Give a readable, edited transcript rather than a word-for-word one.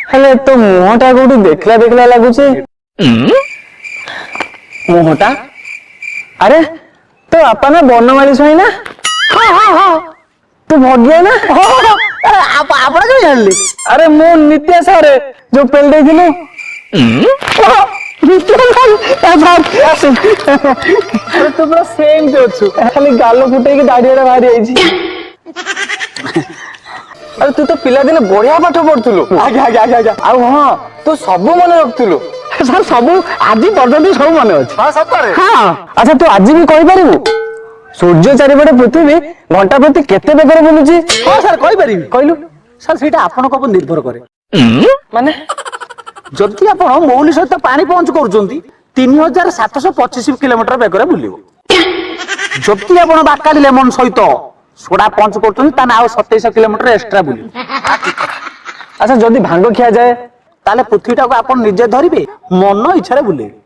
हेले तो मुहटा कोठी देखला देखला लागुचे मुहटा अरे तो आपा ना बनमाली सोई ना हाँ हाँ हाँ तू भगिया ना ଆପଣ କେମିତି ଜାଣିଲେ? अरे मु नित्या सारे जो पेल देखिलु अरे तू पूरा सेम जो छु खाली गालो फुटे की दाढ़ी बाहरी आइछि अरे तू तो पिला दिने बढ़िया पाठ पढ़थुलु ଆଜ୍ଞା ଆଜ୍ଞା ଆଜ୍ଞା ଆଜ୍ଞା आ हां तू सब मन रखथुलु ସାର୍ ସବୁ ଆଜି ପର୍ଯ୍ୟନ୍ତ ସବୁ ମନେ ଅଛି। हां सତରେ ହଁ अच्छा तू आज भी कहि परिबु सूर्य चारिपटे पृथ्वी घंटा प्रति केते बेगर बुलुची ହଁ ସାର୍ କହିପାରିବି। कहलु ସାର୍ ସେଇଟା ଆପଣଙ୍କ ଉପରେ ନିର୍ଭର କରେ। माने ଯଦି ଆପଣ ମୌଲି ସହିତ ପାଣି ପହଞ୍ଚ କରୁଛନ୍ତି 3725 କିଲୋମିଟର ବେଗରେ ବୁଲିବ। ଯଦି ଆପଣ ବାକାଲି ଲେମନ ସହିତ ସୋଡା ପହଞ୍ଚ କରୁଛନ୍ତି ତାହେଲେ ଆଉ 27 କିଲୋମିଟର ଏକ୍ସଟ୍ରା ବୁଲିବ। अच्छा जदी भांग खिया जाए ତାହେଲେ ପୃଥ୍ୱୀଟାକୁ ଆପଣ ନିଜେ ଧରିବେ ମନ ଇଚ୍ଛାରେ ବୁଲେଇବେ।